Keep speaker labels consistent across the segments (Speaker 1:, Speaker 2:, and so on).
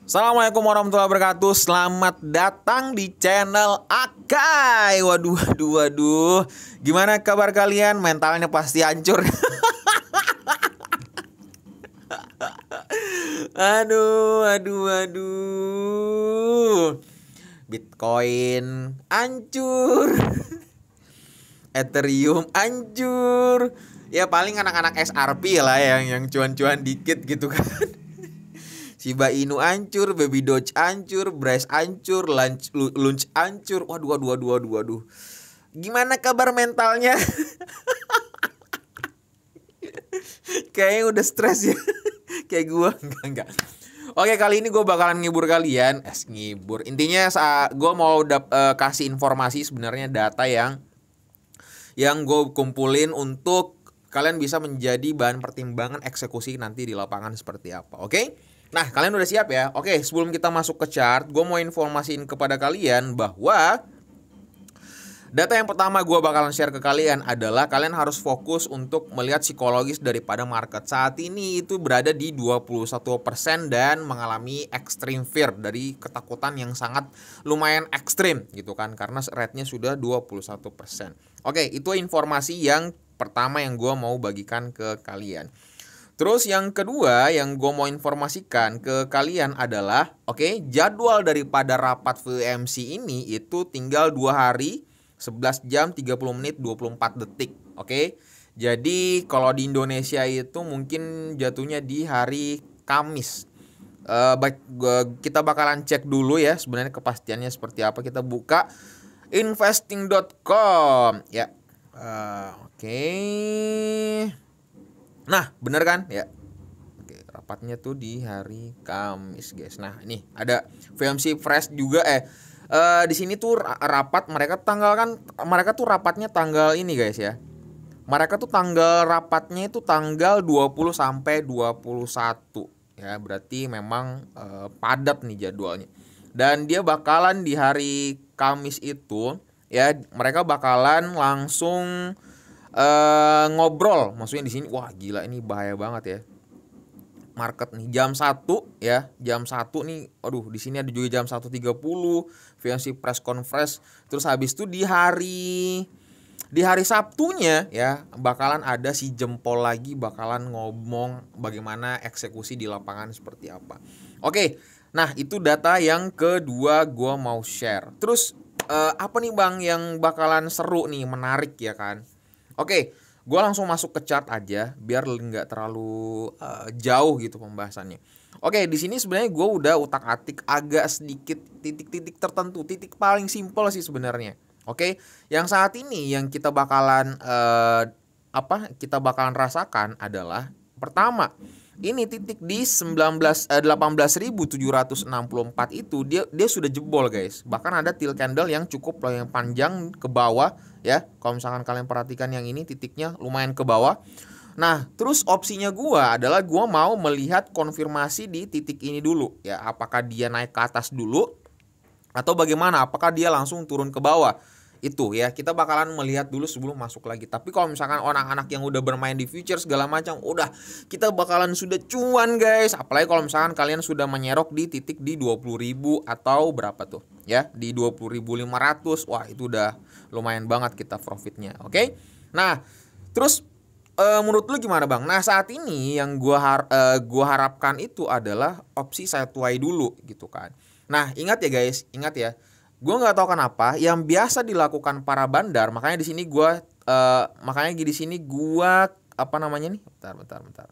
Speaker 1: Assalamualaikum warahmatullahi wabarakatuh. Selamat datang di channel Akai. Waduh, waduh, waduh. Gimana kabar kalian? Mentalnya pasti hancur. Aduh, aduh, aduh. Bitcoin hancur. Ethereum hancur. Ya paling anak-anak SRP lah yang cuan-cuan dikit gitu kan. Shiba Inu hancur, Baby Doge hancur, Brace hancur, Lunch hancur. Waduh, waduh, waduh, waduh, waduh. Gimana kabar mentalnya? Kayaknya udah stres ya. Kayak gua enggak. Oke, kali ini gue bakalan ngibur kalian. Ngibur. Intinya gue mau kasih informasi sebenarnya data yang gue kumpulin untuk kalian bisa menjadi bahan pertimbangan eksekusi nanti di lapangan seperti apa. Oke? Nah, kalian udah siap ya? Oke, sebelum kita masuk ke chart, gue mau informasiin kepada kalian bahwa data yang pertama gue bakalan share ke kalian adalah kalian harus fokus untuk melihat psikologis daripada market. Saat ini itu berada di 21% dan mengalami extreme fear, dari ketakutan yang sangat lumayan ekstrim gitu kan, karena rate-nya sudah 21%. Oke, itu informasi yang pertama yang gue mau bagikan ke kalian. Terus yang kedua yang gue mau informasikan ke kalian adalah jadwal daripada rapat FOMC ini itu tinggal 2 hari, 11 jam, 30 menit, 24 detik. Jadi kalau di Indonesia itu mungkin jatuhnya di hari Kamis. Kita bakalan cek dulu ya sebenarnya kepastiannya seperti apa. Kita buka investing.com ya. Nah, bener kan? Ya. Oke, rapatnya tuh di hari Kamis, guys. Nah, ini ada FOMC Fresh juga di sini tuh rapat mereka tuh rapatnya tanggal ini, guys ya. Mereka tuh tanggal rapatnya itu tanggal 20 sampai 21. Ya, berarti memang padat nih jadwalnya. Dan dia bakalan di hari Kamis itu ya, mereka bakalan langsung ngobrol, maksudnya di sini wah gila ini bahaya banget ya. Market nih jam 1 ya, jam 1 nih. Aduh, di sini ada juga jam 1.30 FOMC press conference. Terus habis itu di hari Sabtunya ya bakalan ada si jempol lagi bakalan ngomong bagaimana eksekusi di lapangan seperti apa. Oke. Nah, itu data yang kedua gua mau share. Terus apa nih Bang yang bakalan seru nih, menarik ya kan? Oke, gue langsung masuk ke chart aja biar nggak terlalu jauh gitu pembahasannya. Oke, di sini sebenarnya gue udah utak-atik agak sedikit titik-titik tertentu, titik paling simpel sih sebenarnya. Oke, yang saat ini yang kita bakalan rasakan adalah pertama, ini titik di 18.764 itu dia sudah jebol, guys. Bahkan ada tail candle yang cukup yang panjang ke bawah ya. Kalau misalkan kalian perhatikan yang ini titiknya lumayan ke bawah. Nah, terus opsinya gua adalah gua mau melihat konfirmasi di titik ini dulu ya. Apakah dia naik ke atas dulu atau bagaimana? Apakah dia langsung turun ke bawah? Itu ya, kita bakalan melihat dulu sebelum masuk lagi. Tapi kalau misalkan orang-anak yang udah bermain di future segala macam, udah kita bakalan sudah cuan, guys. Apalagi kalau misalkan kalian sudah menyerok di titik di 20.000 atau berapa tuh ya, di 20.500. Wah, itu udah lumayan banget kita profitnya. Oke. Nah, terus menurut lu gimana Bang? Nah, saat ini yang gua harapkan itu adalah opsi sideways dulu gitu kan. Nah, ingat ya guys, ingat ya. Gue nggak tahu kenapa yang biasa dilakukan para bandar, makanya di sini gue apa namanya nih? Bentar.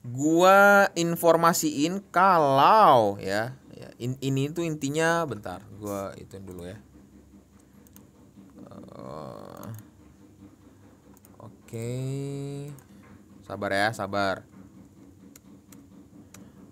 Speaker 1: Gue informasiin kalau ini tuh intinya, bentar, gue ituin dulu ya. Oke. Sabar.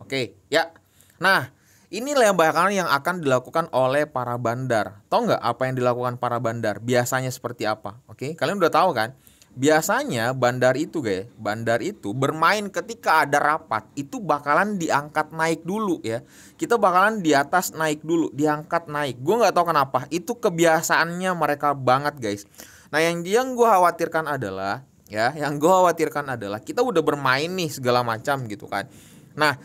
Speaker 1: Oke, ya. Nah, inilah yang akan dilakukan oleh para bandar. Tahu nggak apa yang dilakukan para bandar? Biasanya seperti apa? Oke, kalian udah tahu kan? Biasanya bandar itu bermain ketika ada rapat. Itu bakalan diangkat naik dulu ya. Kita bakalan di atas naik dulu, diangkat naik. Gue nggak tahu kenapa. Itu kebiasaannya mereka banget, guys. Nah, yang gue khawatirkan adalah kita udah bermain nih segala macam gitu kan. Nah,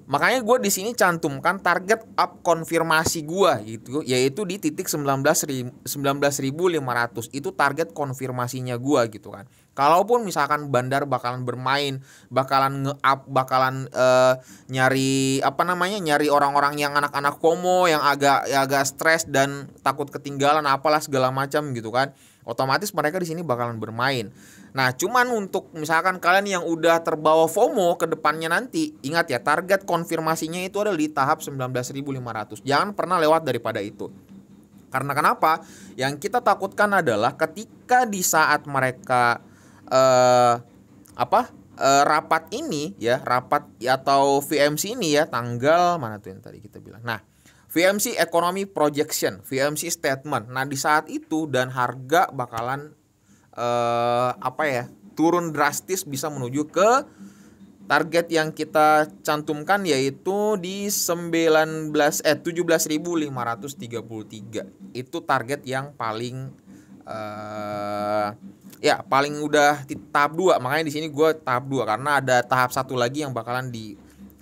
Speaker 1: Makanya gue di sini cantumkan target up konfirmasi gue gitu, yaitu di titik 19.500 itu target konfirmasinya gue gitu kan. Kalaupun misalkan Bandar bakalan bermain, bakalan nge-up, bakalan nyari nyari orang-orang yang anak-anak FOMO yang agak stres dan takut ketinggalan apalah segala macam gitu kan. Otomatis mereka di sini bakalan bermain. Nah, cuman untuk misalkan kalian yang udah terbawa FOMO ke depannya nanti, ingat ya, target konfirmasinya itu adalah di tahap 19.500. Jangan pernah lewat daripada itu. Karena kenapa? Yang kita takutkan adalah ketika di saat mereka rapat ini ya, rapat atau VMC ini ya, tanggal mana tuh yang tadi kita bilang. Nah, VMC Economy Projection, VMC Statement. Nah, di saat itu dan harga bakalan turun drastis bisa menuju ke target yang kita cantumkan, yaitu di 17.533. Itu target yang paling paling udah di tahap 2. Makanya di sini gue tahap 2 karena ada tahap 1 lagi yang bakalan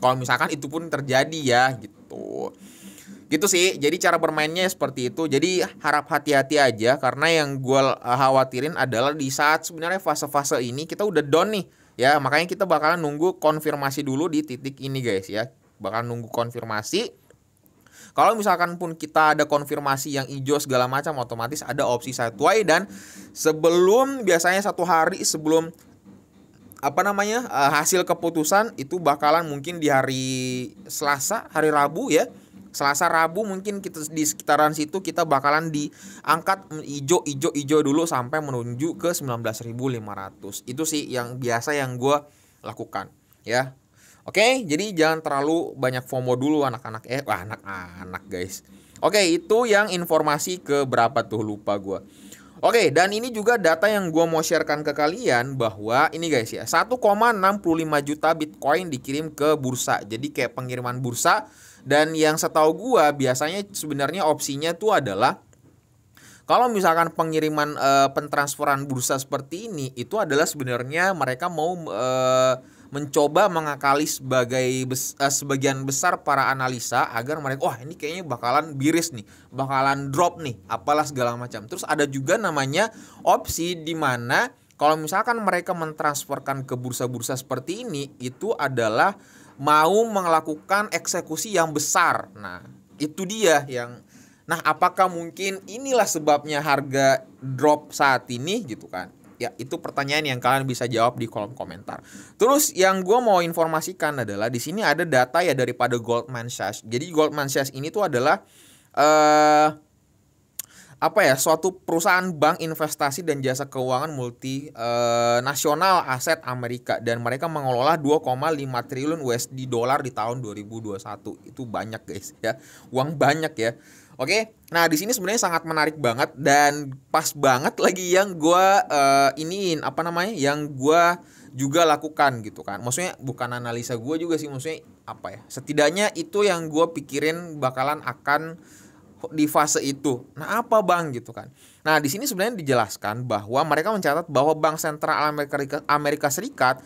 Speaker 1: kalau misalkan itu pun terjadi ya gitu. Gitu sih, jadi cara bermainnya seperti itu. Jadi harap hati-hati aja, karena yang gue khawatirin adalah di saat sebenarnya fase-fase ini kita udah down nih ya. Makanya kita bakalan nunggu konfirmasi dulu di titik ini guys ya. Bakalan nunggu konfirmasi. Kalau misalkan pun kita ada konfirmasi yang hijau segala macam, otomatis ada opsi sideways. Dan sebelum, biasanya 1 hari sebelum hasil keputusan itu bakalan mungkin di hari Selasa, hari Rabu ya. Selasa Rabu mungkin kita di sekitaran situ kita bakalan diangkat hijau dulu sampai menuju ke 19.500. Itu sih yang biasa yang gue lakukan ya. Oke, jadi jangan terlalu banyak FOMO dulu anak-anak anak-anak guys. Oke, itu yang informasi ke berapa tuh, lupa gue. Oke, dan ini juga data yang gue mau sharekan ke kalian bahwa ini guys ya, 1,65 juta Bitcoin dikirim ke bursa. Jadi kayak pengiriman bursa. Dan yang setahu gua biasanya sebenarnya opsinya tuh adalah kalau misalkan pengiriman pentransferan bursa seperti ini, itu adalah sebenarnya mereka mau mencoba mengakali sebagian besar para analisa agar mereka, wah ini kayaknya bakalan biris nih, bakalan drop nih, apalah segala macam. Terus ada juga namanya opsi di mana kalau misalkan mereka mentransferkan ke bursa-bursa seperti ini, itu adalah mau melakukan eksekusi yang besar. Nah, itu dia yang apakah mungkin inilah sebabnya harga drop saat ini gitu kan? Ya, itu pertanyaan yang kalian bisa jawab di kolom komentar. Terus yang gue mau informasikan adalah di sini ada data ya daripada Goldman Sachs. Jadi Goldman Sachs ini tuh adalah suatu perusahaan bank investasi dan jasa keuangan multinasional aset Amerika, dan mereka mengelola 2,5 triliun USD dolar di tahun 2021. Itu banyak guys ya. Uang banyak ya. Oke. Nah, di sini sebenarnya sangat menarik banget dan pas banget lagi yang gua yang gua juga lakukan gitu kan. Maksudnya bukan analisa gua juga sih, maksudnya setidaknya itu yang gua pikirin bakalan akan di fase itu. Nah, apa Bang gitu kan. Nah, di sini sebenarnya dijelaskan bahwa mereka mencatat bahwa Bank Sentral Amerika Serikat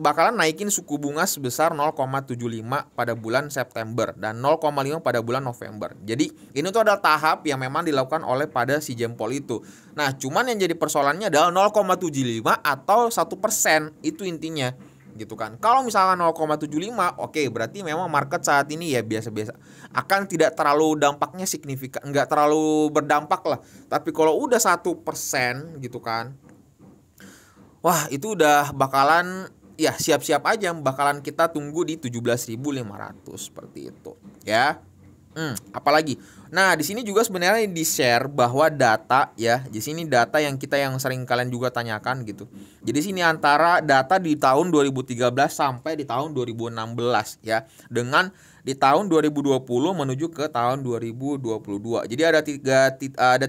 Speaker 1: bakalan naikin suku bunga sebesar 0,75 pada bulan September dan 0,5 pada bulan November. Jadi, ini tuh adalah tahap yang memang dilakukan oleh pada si Jempol itu. Nah, cuman yang jadi persoalannya adalah 0,75 atau 1%, itu intinya. Gitu kan. Kalau misalkan 0,75, oke, berarti memang market saat ini ya biasa-biasa. Akan tidak terlalu dampaknya signifikan, enggak terlalu berdampak lah. Tapi kalau udah 1% gitu kan, wah itu udah bakalan ya siap-siap aja, bakalan kita tunggu di 17.500 seperti itu ya. Apalagi. Nah, di sini juga sebenarnya di-share bahwa data ya. Di sini data yang sering kalian juga tanyakan gitu. Jadi sini antara data di tahun 2013 sampai di tahun 2016 ya. Dengan di tahun 2020 menuju ke tahun 2022. Jadi ada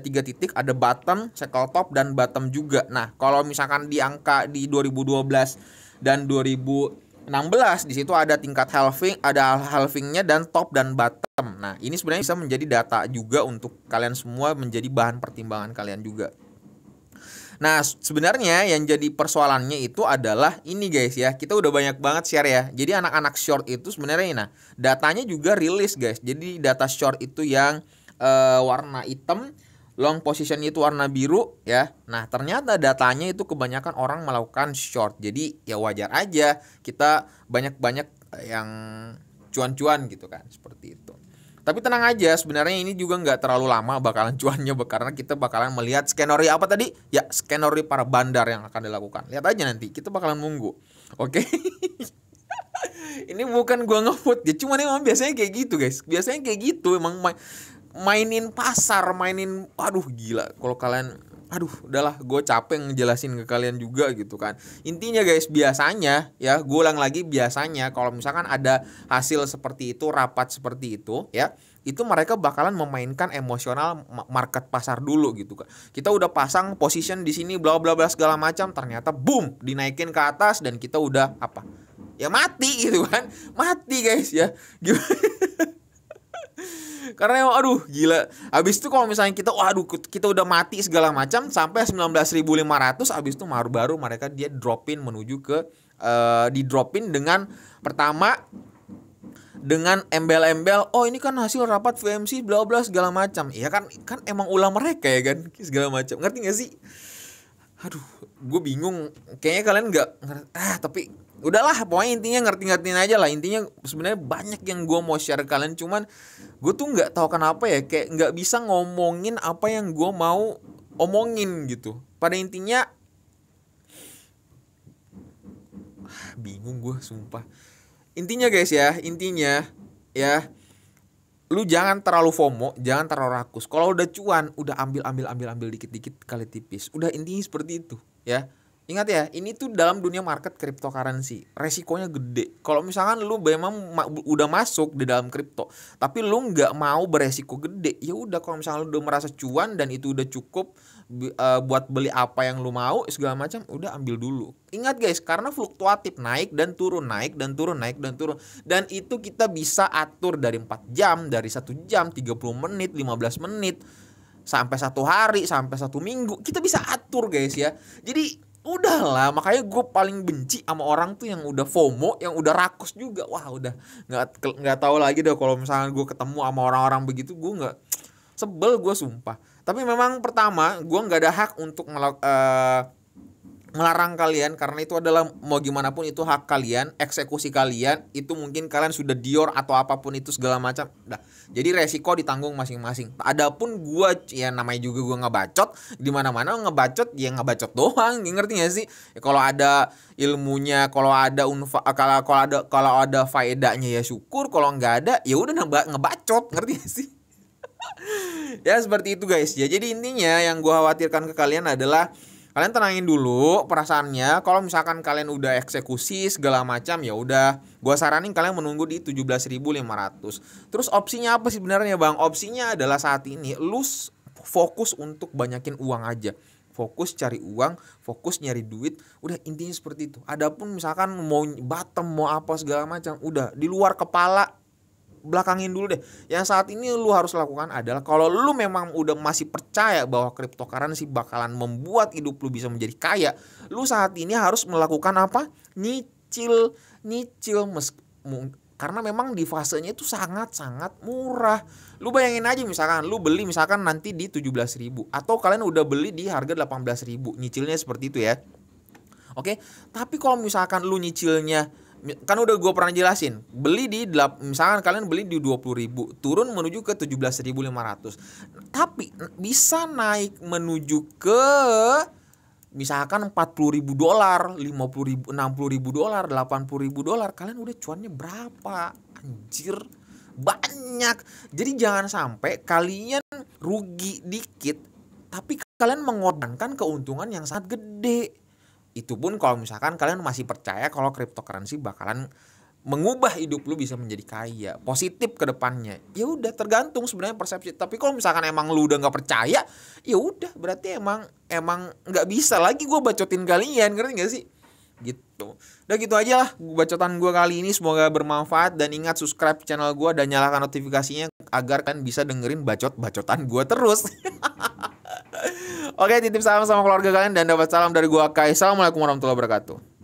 Speaker 1: tiga titik, ada bottom, cycle top, dan bottom juga. Nah, kalau misalkan di angka di 2012 dan 2016 di situ ada tingkat halvingnya dan top dan bottom. Nah, ini sebenarnya bisa menjadi data juga untuk kalian semua, menjadi bahan pertimbangan kalian juga. Nah, sebenarnya yang jadi persoalannya itu adalah ini guys ya. Kita udah banyak banget share ya. Jadi anak-anak short itu sebenarnya nah, datanya juga rilis guys. Jadi data short itu yang warna hitam, long positionnya itu warna biru ya. Nah, ternyata datanya itu kebanyakan orang melakukan short. Jadi ya wajar aja kita banyak-banyak yang cuan-cuan gitu kan, seperti itu. Tapi tenang aja, sebenarnya ini juga nggak terlalu lama bakalan cuannya, karena kita bakalan melihat skenario apa tadi? Ya, skenario para bandar yang akan dilakukan. Lihat aja nanti, kita bakalan nunggu. Oke? Ini bukan gua nge-vote ya, cuman emang biasanya kayak gitu guys. Biasanya kayak gitu, emang mainin pasar, mainin, aduh gila. Kalau kalian, aduh udahlah, gue capek ngejelasin ke kalian juga gitu kan. Intinya guys, biasanya ya, gue ulang lagi, biasanya kalau misalkan ada hasil seperti itu, rapat seperti itu ya, itu mereka bakalan memainkan emosional market pasar dulu gitu kan. Kita udah pasang position di sini bla bla bla segala macam, ternyata boom dinaikin ke atas dan kita udah apa? Ya mati gitu kan. Mati guys ya. Karena emang aduh gila. Habis itu kalau misalnya kita waduh kita udah mati segala macam sampai 19.500, habis itu baru mereka dia dropin menuju ke di dropin dengan pertama dengan embel-embel, oh ini kan hasil rapat VMC bla bla segala macam. Iya kan emang ulah mereka ya kan segala macam. Ngerti gak sih? Aduh, gue bingung. Kayaknya kalian nggak tapi udahlah, pokoknya intinya ngerti-ngertiin aja lah. Intinya sebenarnya banyak yang gue mau share ke kalian, cuman gue tuh nggak tahu kenapa ya, kayak nggak bisa ngomongin apa yang gue mau omongin gitu. Pada intinya bingung gue sumpah. Intinya guys ya, lu jangan terlalu FOMO, jangan terlalu rakus. Kalau udah cuan, udah ambil dikit-dikit kali tipis. Udah, intinya seperti itu ya. Ingat ya, ini tuh dalam dunia market cryptocurrency, resikonya gede. Kalau misalkan lu memang udah masuk di dalam kripto, tapi lu nggak mau beresiko gede, ya udah, kalau misalkan lu udah merasa cuan dan itu udah cukup buat beli apa yang lu mau segala macam, udah ambil dulu. Ingat guys, karena fluktuatif, naik dan turun, naik dan turun, naik dan turun. Dan itu kita bisa atur dari 4 jam, dari 1 jam, 30 menit, 15 menit, sampai 1 hari, sampai 1 minggu. Kita bisa atur guys ya. Jadi udahlah, makanya gue paling benci sama orang tuh yang udah FOMO, yang udah rakus juga. Wah udah nggak tahu lagi deh kalau misalnya gue ketemu sama orang-orang begitu, gue nggak, sebel gue sumpah. Tapi memang pertama gue nggak ada hak untuk melarang kalian, karena itu adalah mau gimana pun itu hak kalian, eksekusi kalian. Itu mungkin kalian sudah Dior atau apapun itu segala macam. Nah, jadi resiko ditanggung masing-masing. Adapun gua ya namanya juga gua ngebacot, di mana-mana ngebacot ya ngebacot doang, ngerti gak sih? Ya, kalau ada ilmunya, kalau ada kalau ada faedahnya ya syukur, kalau nggak ada ya udah ngebacot, ngerti gak sih? Ya seperti itu guys. Ya jadi intinya yang gua khawatirkan ke kalian adalah kalian tenangin dulu perasaannya. Kalau misalkan kalian udah eksekusi segala macam, ya udah, gua saranin kalian menunggu di 17.500. Terus opsinya apa sih sebenarnya Bang? Opsinya adalah saat ini lu fokus untuk banyakin uang aja. Fokus cari uang, fokus nyari duit, udah, intinya seperti itu. Adapun misalkan mau bottom, mau apa segala macam, udah di luar kepala, belakangin dulu deh. Yang saat ini lu harus lakukan adalah, kalau lu memang udah masih percaya bahwa cryptocurrency bakalan membuat hidup lu bisa menjadi kaya, lu saat ini harus melakukan apa? Nyicil karena memang di fasenya itu sangat-sangat murah. Lu bayangin aja, misalkan lu beli misalkan nanti di 17.000, atau kalian udah beli di harga 18.000, nyicilnya seperti itu ya. Oke, tapi kalau misalkan lu nyicilnya, kan udah gue pernah jelasin, beli di misalkan kalian beli di 20.000, turun menuju ke 17.500, tapi bisa naik menuju ke misalkan $40.000, $50.000, $60.000, $80.000, kalian udah cuannya berapa? Anjir, banyak. Jadi jangan sampai kalian rugi dikit tapi kalian mengorbankan keuntungan yang sangat gede. Itu pun kalau misalkan kalian masih percaya kalau cryptocurrency bakalan mengubah hidup lu bisa menjadi kaya, positif ke depannya. Ya udah, tergantung sebenarnya persepsi. Tapi kalau misalkan emang lu udah nggak percaya, ya udah, berarti emang nggak bisa lagi gue bacotin kalian, ngerti nggak sih? Gitu. Udah gitu aja lah bacotan gue kali ini, semoga bermanfaat, dan ingat subscribe channel gue dan nyalakan notifikasinya agar kalian bisa dengerin bacot-bacotan gue terus. Oke, titip salam sama keluarga kalian dan dapat salam dari gua Kai. Assalamualaikum warahmatullahi wabarakatuh.